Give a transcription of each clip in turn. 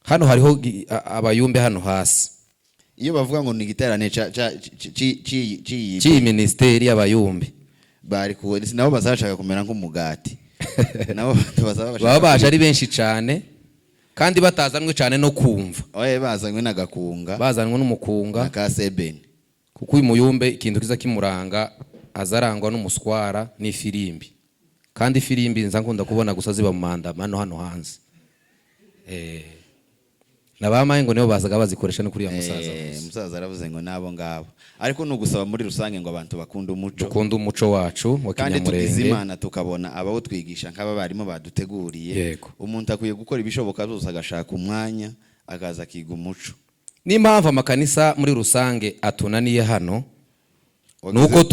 hano hariho abayumbe hano hasi. Iyo bavuga ngo ni igiterane ci ministeri y'abayumbe bari ku nabo bazashaka kumera nk'umugati. Nabo baba baje ari benshi cyane kandi batazanwe cyane no kumva. Oye bazanywe n'agakunga. Bazanwe n'umukunga na kasebeni. Kuko uyu muyumbe ikintu kiza kimuranga azarangwa n'umuswara n'ifirimbi. Kandi ifirimbi nza nkunda kubona gusa ziba mu mandamano hano hanze. Nabamaye ngo nibo bazaga bazikoresha no kuri ya musaza. Musaza aravuze ngo nabo ngabo. Ariko nugusaba muri rusange ngo abantu bakunda umuco. Bakunda umuco wacu wa Kinyamurenge. Kandi tugize Imana tukabona abawo twigisha nk'aba barimo baduteguriye. Umuntu akwiye gukora ibishoboka byose agashaka umwanya akaza akiga umuco. N'impamvu amakanisa muri rusange atunaniye hano nuko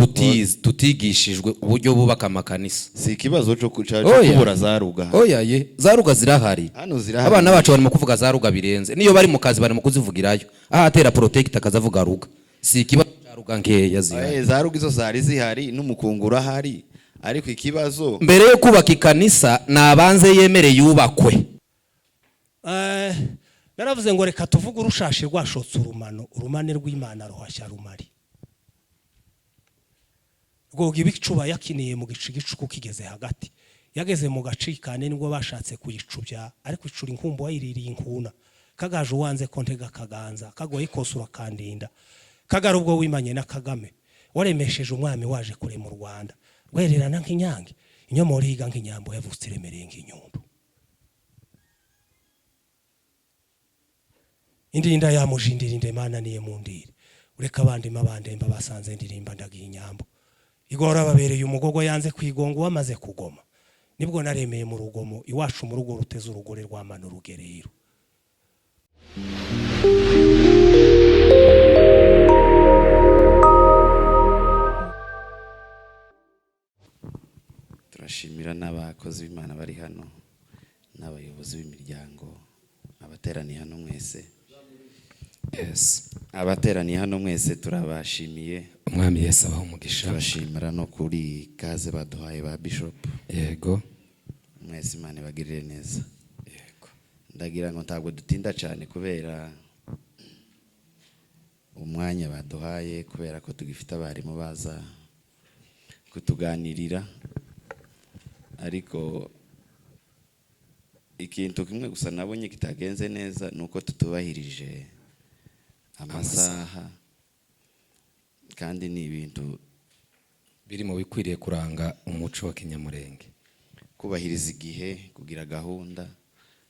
tutigishijwe uburyo bubaka amakanisa. Si ikibazo cyo kubura zaruga. Oya zaruga zirahari. Abana bacu bari mu kuvuga zaruga birenze. Niyo bari mu kazi bari mu kuzivugirayo. Aha atera protect akazavuga ruga. Si ikibazo zaruga nkeya zihari. Zaruga izo zari zihari n'umukungura hari. Ariko ikibazo mbere yo kubaka ikanisa nabanze yemere yubakwe. Naravuze ngo reka tuvuge urushashi rwashotse urumane rw'Imana ruhashya rumari. Goga ibicuba yakiniye mu gicuku kigeze hagati. Yageze mu gacikane nibwo bashatse kuyicubya ariko icura inkumbu wayiririye inkuna. Kagaje uwanze kontega kaganza kagoye kosura kandinda. Kagara ubwo wimanye na Kagame. Waremesheje umwami waje kure mu Rwanda. Rwererana nk'inyange. Inyomoro higa nk'inyambo yavutse iremereye nk'inyundo. Indinda yamujindira indemana niye mundire. Ureka abandi mabandemba basanze ndirimba ndagiye inyambo. Igora babereye umugogo yanze kwigonga wamaze kugoma. Nibwo naremeye mu rugomo iwacu mu rugo ruteze urugore rw'amano rugerero. Turashimira n'abakozi b'Imana bari hano n'abayobozi b'imiryango abateraniye hano mwese. Abateraniye hano mwese turabashimiye. Umwami Yesu abaho umugisha. Turashimira no kuri kaze baduhaye ba bishop. Yego. Mwese Imana bagirire neza. Yego. Ndagira ngo ntabwo dutinda cyane kubera umwanya baduhaye kubera ko tugifite abarimu baza kutuganirira. Ariko ikintu kimwe gusa nabonye kitagenze neza nuko tutubahirije amasaha kandi ni ibintu biri mu bikwiriye kuranga umuco wa Kinyamurenge. Kubahiriza igihe kugira gahunda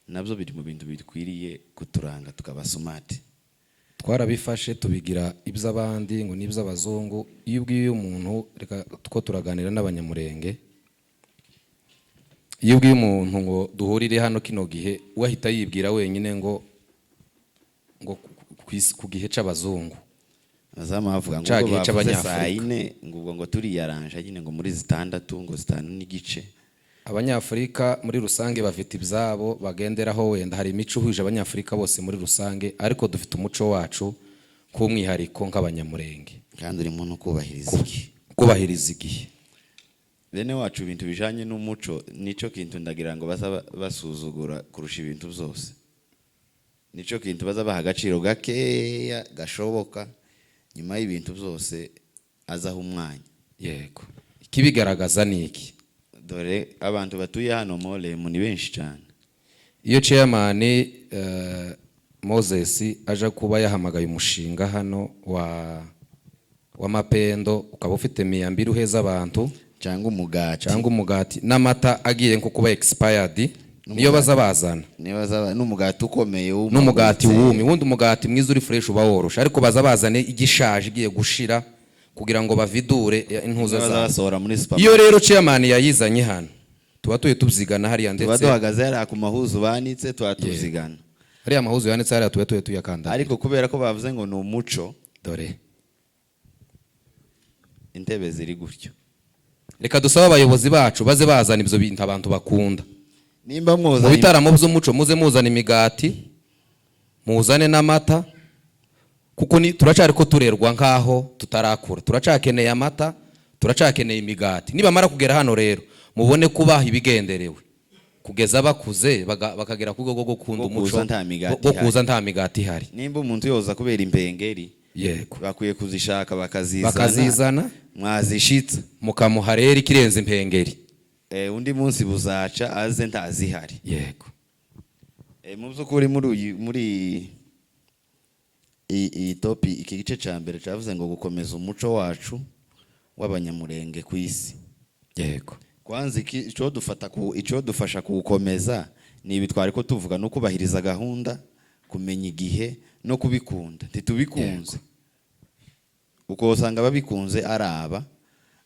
nabyo biri mu bintu bikwiriye kuturanga tukaba smart. Twarabifashe tubigira iby'abandi ngo n'iby'abazungu. Iyo ubwiye umuntu reka two turaganira n'abanyamurenge. Iyo ubwiye umuntu ngo duhurire hano kino gihe wahita yibwira wenyine ngo ku gihe c'abazungu. Azama avuga ngo bavuze saa 4 ngo turi yaranje nyine ngo muri 6 ngo 5 n'igice. Abanyafrika muri rusange bafite ibyabo bagenderaho wenda hari imico uhuje abanyafrika bose muri rusange ariko dufite umuco wacu k'umwihariko nk'abanyamurenge. Kandi uri muntu kubahiriza igihe. Bene wacu ibintu bijanye n'umuco nico kintu ndagira ngo basuzugura kurusha ibintu byose. Nico kintu bazabaha agaciro gakeya gashoboka nyuma y'ibintu byose azaho umwanya. Yego. Ikibigaragaza niki? Dore abantu batuye hano mole mu ni benshi cyane. Iyo chairman Moses aje kuba yahamagaye umushinga hano wa mapendo ukaba ufite miyambiri uheza abantu cyangwa umugati n'amata agiye nko kuba expired. Niyo bazabazana n'umugati ukomeye n'umugati wumi wundi umugati mwiza uri fresh uba worosha ariko bazabazane igishaje igiye gushira kugira ngo bavidure intuza zabasohora muri supermarket. Iyo rero chairman yayizanye hano tuba tubyigana hariya ndetse baduhagaze hari ku mahuzu banitse tubyigana hariya amahuzu yanitse hariya tuba tuyakanda. Ariko kubera ko bavuze ngo ni umuco dore intebe ziri gutyo. Reka dusaba abayobozi bacu baze bazana ibyo bintu abantu bakunda. Nimba mwoza mu bitaramo by'umuco muze muzana imigati muzane n'amata kuko turacari ko turerwa nkaho tutarakura. Turacakeneye amata, turacakeneye imigati. Niba mara kugera hano rero mubone kubaha ibigenderewe. kugeza bakuze bakagera ku rwego rwo gukunda umuco wo kuza nta migati ihari. Nimba umuntu yoza kubera impengeri, yego, bakwiye kuzishaka bakazizana mwazishitsa mukamuha rero ikirenze impengeri. Undi munsi buzaca aze ntazihari. Yego. Mu by'ukuri muri iyi topi iki gice cya mbere cyavuze ngo gukomeza umuco wacu w'abanyamurenge ku isi. Yego. Kwanza icyo dufasha kuwukomeza ni ibi twari ko tuvuga no kubahiriza gahunda, kumenya igihe no kubikunda. Ntitubikunze uko usanga babikunze araba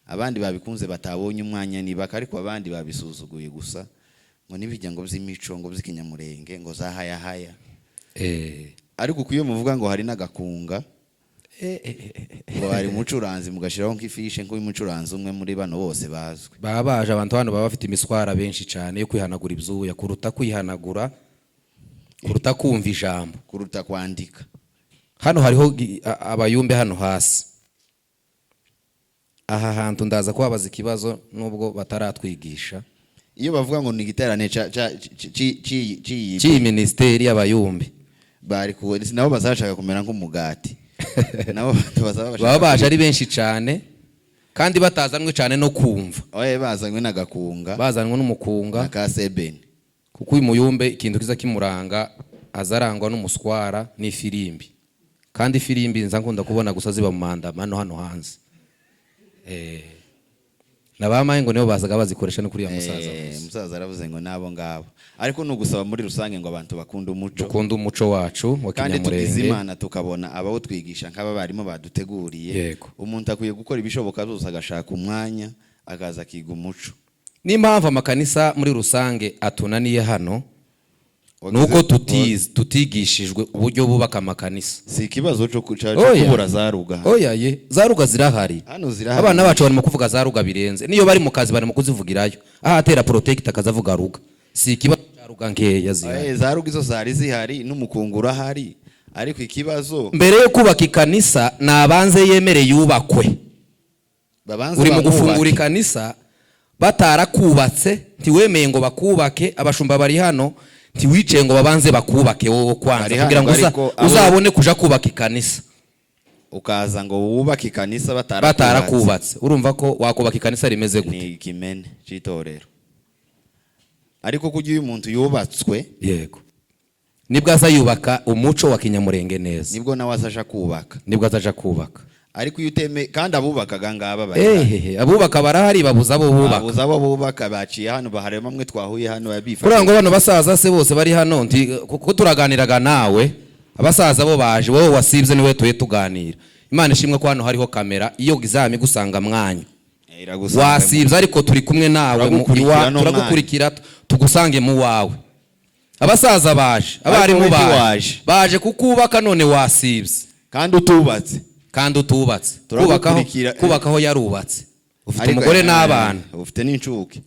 abandi babikunze batabonye umwanya nibaka, ariko abandi babisuzuguye gusa ngo nibijya ngo by'imico ngo by'ikinyamurenge ngo zahayahaya. Ariko kuyo muvuga ngo hari n'agakunga ngo hari umucuranzi mugashiraho nk'ifishe nk'umucuranzi umwe muri bano bose bazwe. Babaje abantu hano baba bafite imiswara benshi cyane yo kwihanagura ibyuya kuruta kwihanagura, kuruta kumva ijambo, kuruta kwandika. Hano hariho abayumbe hano hasi. Aha hantu ndaza kubabaza ikibazo nubwo bataratwigisha. Iyo bavuga ngo ni igiterane cy'iyi ministeri y'abayumbe, bari kuwe nabo bazashaka kumera nk'umugati. Nabo baba baje ari benshi cyane kandi batazanwe cyane no kumva. Bazanywe n'agakunga, bazanwe n'umukunga na kasebeni. Kuko uyu muyumbe ikintu kiza kimuranga azarangwa n'umuswara n'ifirimbi. Kandi ifirimbi nza nkunda kubona gusa ziba mu mandamano hano hanze. Nabamaye ngo nibo bazaga bazikoresha no kuri ya musaza. Musaza aravuze ngo nabo ngabo. Ariko no gusaba muri rusange ngo abantu bakunda umuco wacu wa kinyamurenge. Kandi tugize Imana tukabona abawo twigisha nk'aba barimo baduteguriye. Umuntu akwiye gukora ibishoboka byose agashaka umwanya akaza akiga umuco. N'impamvu amakanisa muri rusange atunaniye hano nuko tutigishijwe uburyo bubaka amakanisa. Si ikibazo cyo kubura zaruga. Zaruga zirahari. Abana bacu barimo kuvuga zaruga birenze. Niyo bari mu kazi barimo kuzivugirayo. Aha atera protect akazavuga ruga. Si ikibazo zaruga nkeya zihari. Zaruga izo zari zihari n'umukungura hari. Ariko ikibazo mbere yo kubaka ikanisa nabanze yemere yubakwe. Uri mu gufungura ikanisa batarakubatse ntiwemeye ngo bakubake. Abashumba bari hano ntiwice ngo babanze bakubake wowe kwanza kugira ngo uzabone kuja kubaka ikanisa. Ukaza ngo wubake ikanisa batarakubatse. Urumva ko wakubaka ikanisa rimeze gute? Ni ikimene citorero. Ariko kugiye umuntu yubatswe, yego, nibwo azayubaka umuco wa kinyamurenge neza. Nibwo nawe azaja kubaka. Nibwo azaja kubaka. Ariko uyuteme kandi abubakaga ngaba bari. Abubaka barahari babuza abo bubaka. Babuza abo bubaka baciye hano bahare bamwe twahuye hano babifasha. Kugira ngo bano basaza se bose bari hano nti kuko turaganiraga nawe abasaza bo baje wowe wasibye niwe tuganira. Imana ishimwe ko hano hariho kamera iyo gizami gusanga mwanya. Wasibye ariko turi kumwe nawe turagukurikira tugusange mu wawe. Abasaza baje, abari mu baje kukubaka none wasibye kandi utubatse. Kubaka aho yarubatse. Ufite umugore n'abana, ufite n'incuke,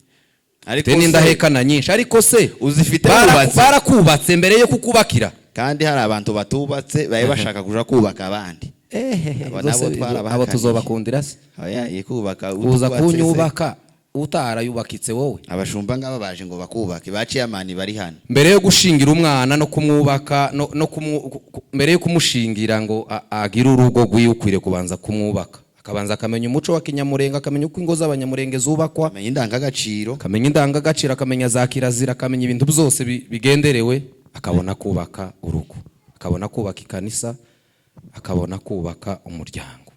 ariko n'indahekana nyinshi, ariko se uzifite barakubatse mbere yo kukubakira. Kandi hari abantu batubatse baye bashaka kuja kubaka abandi. Abo tuzobakundira se? Uza kunyubaka utarayubakitse wowe. Abashumba ngaba baje ngo bakubake baciye amani bari hano. Mbere yo gushingira umwana no kumwubaka mbere yo kumushingira ngo agira urugo rwiyukwire kubanza kumwubaka. Akabanza akamenya umuco wa kinyamurenge, akamenya uko ingo z'abanyamurenge zubakwa, akamenya indangagaciro, akamenya za kirazira, akamenya ibintu byose bigenderewe, akabona kubaka urugo, akabona kubaka ikanisa, akabona kubaka umuryango.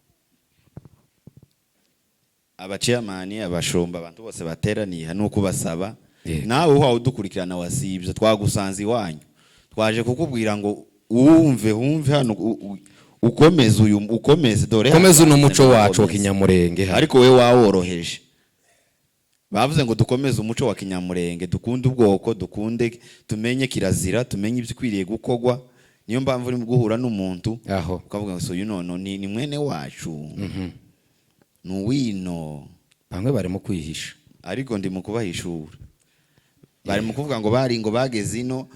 Abaciamani, abashumba, abantu bose bateraniye hano kubasaba. Nawe uhawe udukurikirana wasibye twagusanze iwanyu. Twaje kukubwira ngo wumve hano ukomeze dore komeza umuco wacu wa kinyamurenge. Ariko we waworoheje. Bavuze ngo dukomeze umuco wa kinyamurenge, dukunde ubwoko, dukunde tumenye kirazira, tumenye ibyikwiriye gukogwa. Niyo mpamvu uri guhura n'umuntu ukavuga ngo so ni mwene wacu. Nuwino bamwe barimo kwihisha, ariko ndi mu kubahishura. Bari mu kuvuga ngo bari ngo bageze ino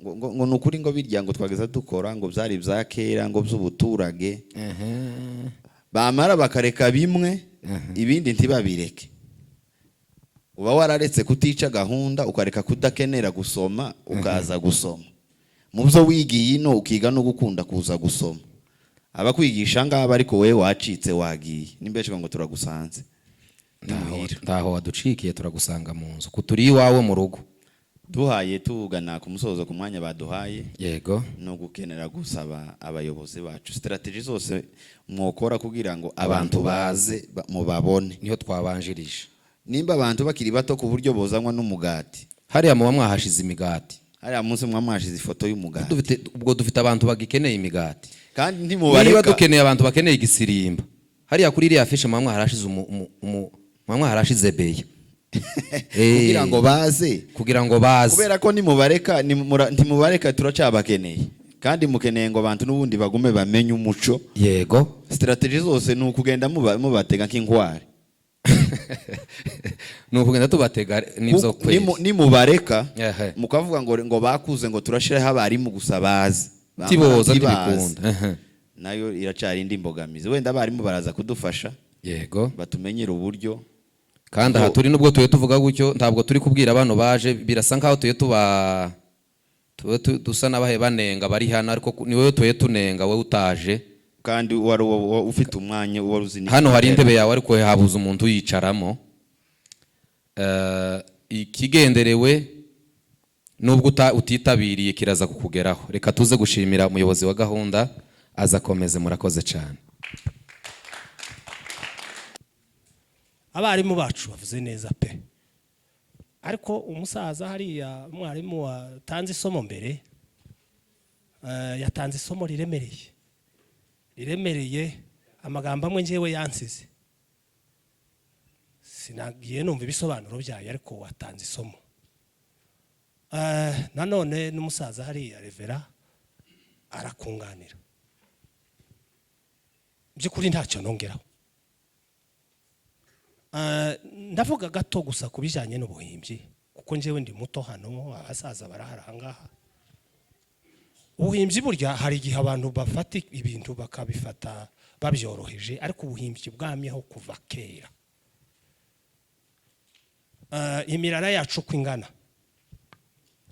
ngo nukuri ngo birya ngo twageza dukora ngo byari bya kera ngo by'ubuturage. Bamara bakareka bimwe ibindi ntibabireke. uba wararetse kutica gahunda ukareka kudakenera gusoma ukaza gusoma mu byo wigiye ino ukiga no gukunda kuza gusoma abakwigisha ngaba ariko wewe wacitse wagiye nimbeshwe ngo turagusanze ndaho waducikiye turagusanga mu nzu kuturi iwawe mu rugo duhaye tugana ku musozo ku mwanya baduhaye yego no gukenera gusaba abayobozi bacu strategy zose mwokora kugira ngo abantu baze mubabone niho twabanjirije nimba abantu bakiri bato ku buryo bozanwa n'umugati hariya muba mwahashize imigati hariya munsi mwamwashize ifoto y'umugati ubwo dufite abantu bagikeneye imigati kandi niba ntimubareka dukeneye abantu bakeneye igisirimba hariya kuri iriya fishe muba mwaharashize beya kugira ngo baze kubera ko ntimubareka turacabakeneye kandi mukeneye ngo abantu n'ubundi bagume bamenye umuco yego strategy zose ni ukugenda mubatega nk'inkware ni ukugenda tubatega n'ibyo kwezi nimubareka mukavuga ngo bakuze ngo turashiraho abarimu gusa bazi tiboza ntibikunda nayo iracari indi mbogamizi wenda abarimu baraza kudufasha yego batumenyera uburyo kandi aha turi nubwo tuye tuvuga gutyo ntabwo turi kubwira abantu baje birasa nkaho tuye dusa n'abahe banenga bari hano ariko ni wowe tuye tunenga wowe utaje kandi wari ufite umwanya wari uzi hano hari intebe yawe ariko habuze umuntu uyicaramo ikigenderewe nubwo utitabiriye kiraza kukugeraho reka tuze gushimira umuyobozi wa gahunda aza komeze murakoze cyane abarimu bacu bavuze neza pe ariko umusaza hariya mwarimu watanze isomo mbere yatanze isomo riremereye amagambo amwe ngewe yansize sinagiye numva ibisobanuro byayo ariko watanze isomo nanone n'umusaza hariya revera arakunganira by'ukuri ntacyo nongeraho ndavuga gato gusa ku bijyanye n'ubuhimbyi kuko njyewe ndi muto hano abasaza barahari ahangaha ubuhimbyi burya hari igihe abantu bafata ibintu bakabifata babyoroheje ariko ubuhimbyi bwamyeho kuva kera imirara yacu uko ingana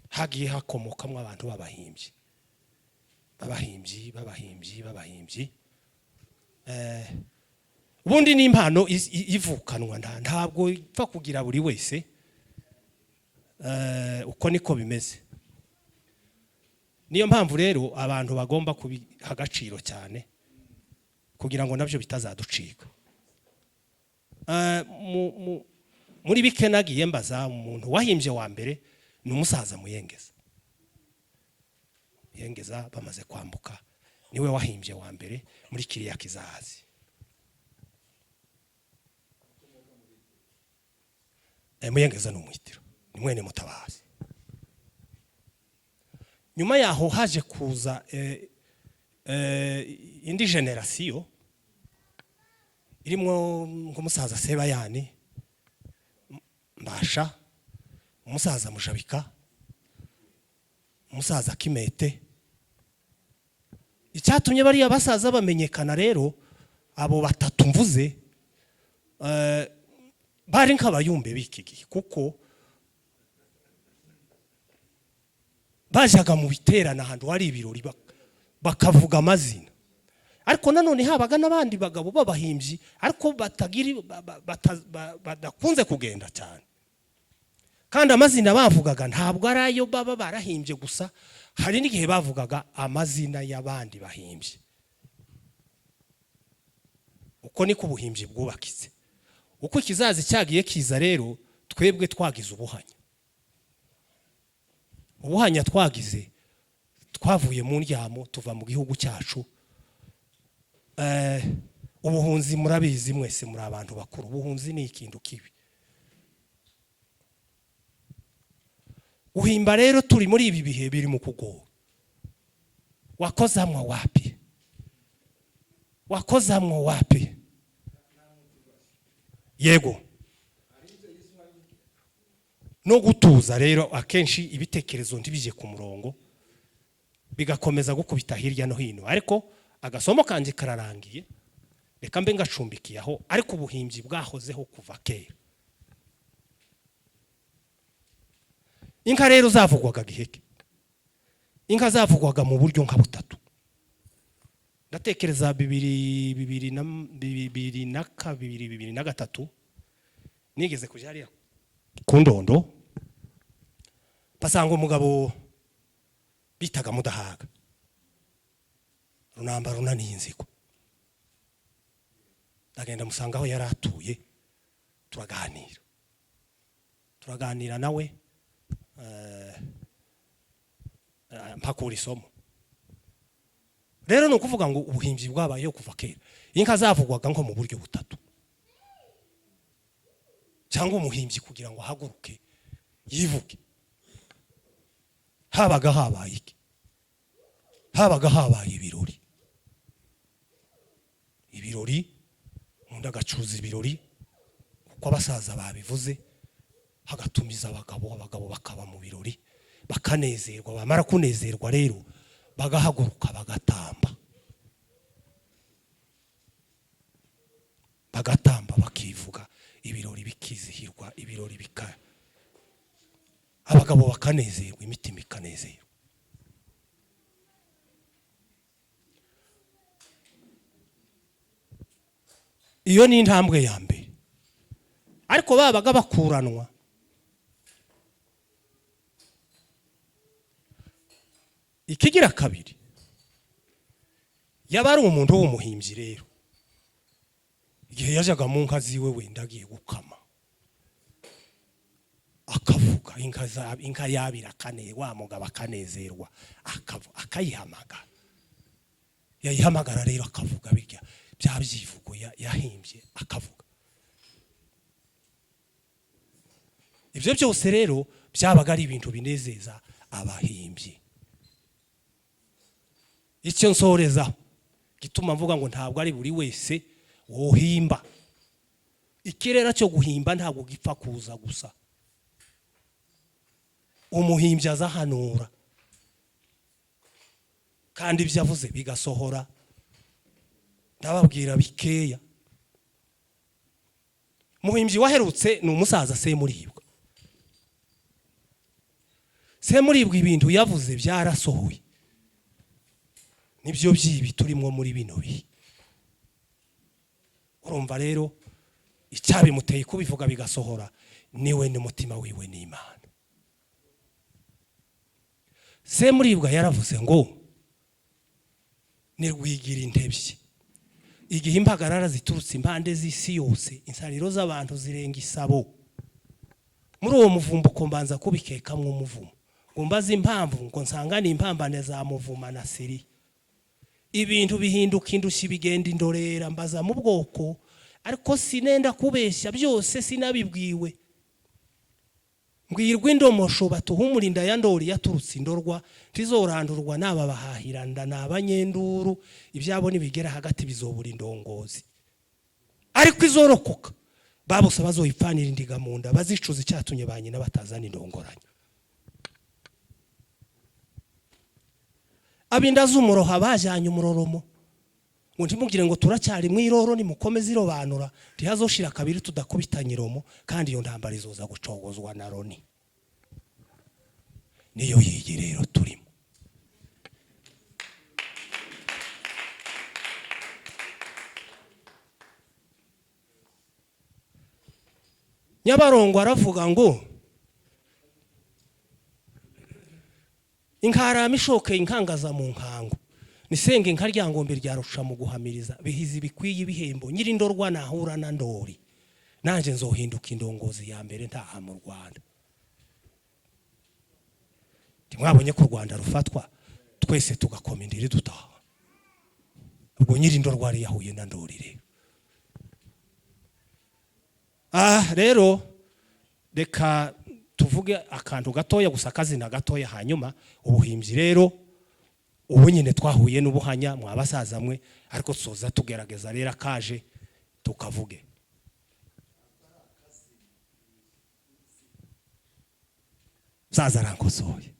hagiye hakomokamo abantu b'abahimbyi ubundi ni impano ivukanwa ntabwo ipfa kugira buri wese uko niko bimeze niyo mpamvu rero abantu bagomba kubiha agaciro cyane kugira ngo nabyo bitazaducika muri bike nagiye mbaza umuntu wahimbye wa mbere ni umusaza Muyengeza bamaze kwambuka niwe wahimbye wa mbere muri kiriya kizahazi Muyengeza ni umuhitiro ni mwene Mutabazi nyuma yaho haje kuza indi generasiyo irimo nk'umusaza Sebayani Mbasha umusaza Mujabika umusaza Kimete icyatumye bariya basaza bamenyekana rero abo batatu mvuze bari nk'abayumbe b'iki gihe kuko bajaga mu biterana ahantu hari ibirori bakavuga amazina ariko nanone habaga n'abandi bagabo b'abahimbyi ariko badakunze kugenda cyane kandi amazina bavugaga ntabwo ari ayo baba barahimbye gusa hari n'igihe bavugaga amazina y'abandi bahimbye uko niko ubuhimbyi bwubakitse uko ikizazi cyagiye kiza rero twebwe twagize ubuhanya twagize twavuye mu ndyamo tuva mu gihugu cyacu ubuhunzi murabizi mwese muri abantu bakuru ubuhunzi ni ikintu kibi uhimba rero turi muri ibi bihe biri mu kugora wakozamwo wapi yego no gutuza rero akenshi ibitekerezo ntibije ku murongo bigakomeza gukubita hirya no hino ariko agasomo kanje kararangiye reka mbe ngacumbikiye aho ariko ubuhimbyi bwahozeho kuva kera inka rero zavugwaga giheke, inka zavugwaga mu buryo nka butatu. Ndatekereza 2002 nigeze kujya hariya ku Ndondo, basanga umugabo bitaga Mudahaga, runamba runaniye inzigo. Ndagenda musanga aho yari atuye, turaganira nawe, mpakura isomo. Rero no kuvuga ngo ubuhimbyi bwabayeho kuva kera. Inka zavugwaga nko mu buryo butatu, cyangwa umuhimbyi kugira ngo ahaguruke yivuge, habaga habaye iki? Habaga habaye ibirori, undi agacuza ibirori kuko abasaza babivuze, hagatumiza abagabo bakaba mu birori bakanezerwa. Bamara kunezerwa rero bagahaguruka bagatamba bakivuga, ibirori bikizihirwa, ibirori abagabo bakanezerwa, imitima ikanezerwa. Iyo ni intambwe ya mbere. Ariko babaga bakuranwa. Ikigira kabiri, yaba ari umuntu w'umuhimbyi rero, igihe yajaga mu nka ziwe wenda agiye gukama, akavuga inka yabira kane, wa mugabo akanezerwa, akayihamagara. Yayihamagara rero akavuga birya bya byivugo yahimbye akavuga. Ibyo byose rero byabaga ari ibintu binezeza abahimbyi. Icyo nsoreza gituma mvuga ngo ntabwo ari buri wese wohimba. Ikirera cyo guhimba ntabwo gipfa kuza gusa. Umuhimbyi azahanura kandi ibyo avuze bigasohora. Ndababwira bikeya. Muhimbyi waherutse ni umusaza Semuribwa. Semuribwa ibintu yavuze byarasohoye. Nibyo byibi turimo muri bino bihe. Urumva rero icyabimuteye kubivuga bigasohora niwe n'umutima wiwe n'Imana. Semuribwa yaravuze ngo nirwigira intebye. Igihe impagarara ziturutse impande z'isi yose, insariro z'abantu zirenga isabo. Muri uwo muvumbuko mbanza kubikekamwe umuvumo. Ngo mbaze impamvu ngo nsanga ni impambane za muvuma na siri. Ibintu bihinduka indushyi bigenda indorera mbaza mu bwoko, ariko sinenda kubeshya byose sinabibwiwe. Mbwirwa indomosho batuhumurinda ya ndori yaturutse indorwa, ntizorandurwa n'aba bahahiranda n'abanyenduru, ibyabo nibigera hagati bizobura indongozi. Ariko izorokoka babose bazoyipfanira indiga mu nda, bazicuza icyatumye banyina batazana indongoranyo. Abinda z'umuroha bajyanye umuroromo, ngo ntimugire ngo turacyari mwiroro nimukomeze irobanura, ntihazoshira kabiri tudakubitanye iromo, kandi iyo ntambara izoza gucogozwa na Roni. Niyo yigi rero turimo. Nyabarongo aravuga ngo inkarama ishoke inkangaza mu nkango, nisenge inka ryangombe ryarusha mu guhamiriza, bihizi bikwiye ibihembo, nyirindorwa nahura na ndori, nanje nzohinduka indongozi ya mbere ntaha mu Rwanda. Timwabonye ko u Rwanda rufatwa twese tugakoma indiri dutaha. Ubwo nyirindorwa ari yahuye na ndori rero. Rero reka tuvuge akantu gatoya gusa, kazina gatoya, hanyuma ubuhimbyi rero ubu nyine twahuye n'ubuhanya mwabasaza mwe, ariko tuzoza tugerageza rero kaje tukavuge. Saza rankosoye.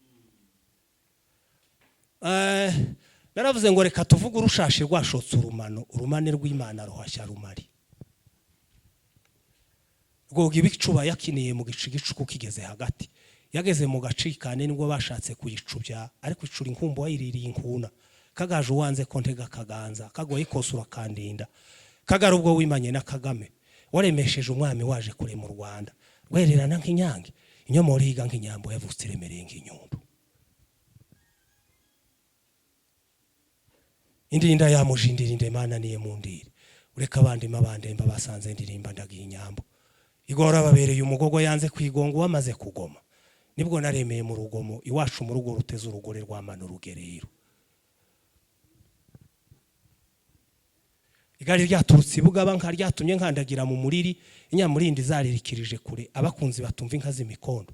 Naravuze ngo reka tuvuge urushashi rwashotse urumano, urumane rw'Imana ruhashya rumari. Rwoga ibicuba yakiniye mu gicuku kigeze hagati, yageze mu gacikane nibwo bashatse kuyicubya ariko icura inkumbu wayiririye inkuna kagaje uwanze ko ntega kaganza kagoye kosura kandinda kagara ubwo wimanye na Kagame waremesheje umwami waje kure mu Rwanda rwererana nk'inyange inyomoro higa nk'inyambo yavutse iremereye nk'inyundo indinda yamujindira indemana niye mundire ureka abandi mabandemba basanze ndirimba ndagiye inyambo igora babereye umugogo yanze kwigonga wamaze kugoma nibwo naremeye mu rugomo iwacu mu rugo ruteze urugore rwamana urugerero igari ryaturutse ibugaba nka ryatumye nkandagira mu muriri inyamurindi zaririkirije kure abakunzi batumva inka z'imikondo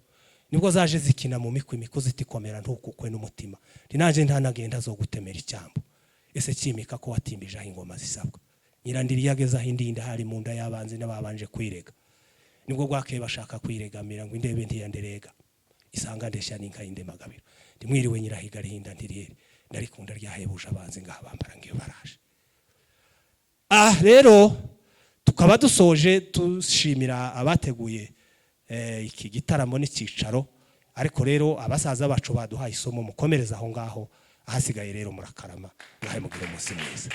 nibwo zaje zikina mu mikwe imikozi itikomera ntukukwe n'umutima ndinaje ntanagenda zo gutemera icyambo ese kimika ko watimbije aho ingoma zisabwa nyirandiri yageza aho indinda hari mu nda y'abanzi n'ababanje kwirega nibwo gwakeye bashaka kwiregamira ngo indebe ntiyanderega isanga ndeshya n'inka y'indemagabiro ndimwiriwe nyirahiga rihinda ntiriyeri ndarikunda ryahebuje abanzi ngabambara ngiyo baraje rero tukaba dusoje tushimira abateguye iki gitaramo n'icicaro ariko rero abasaza bacu baduhaye isomo mukomereza aho ngaho ahasigaye rero murakarama mwahe mugire umunsi mwiza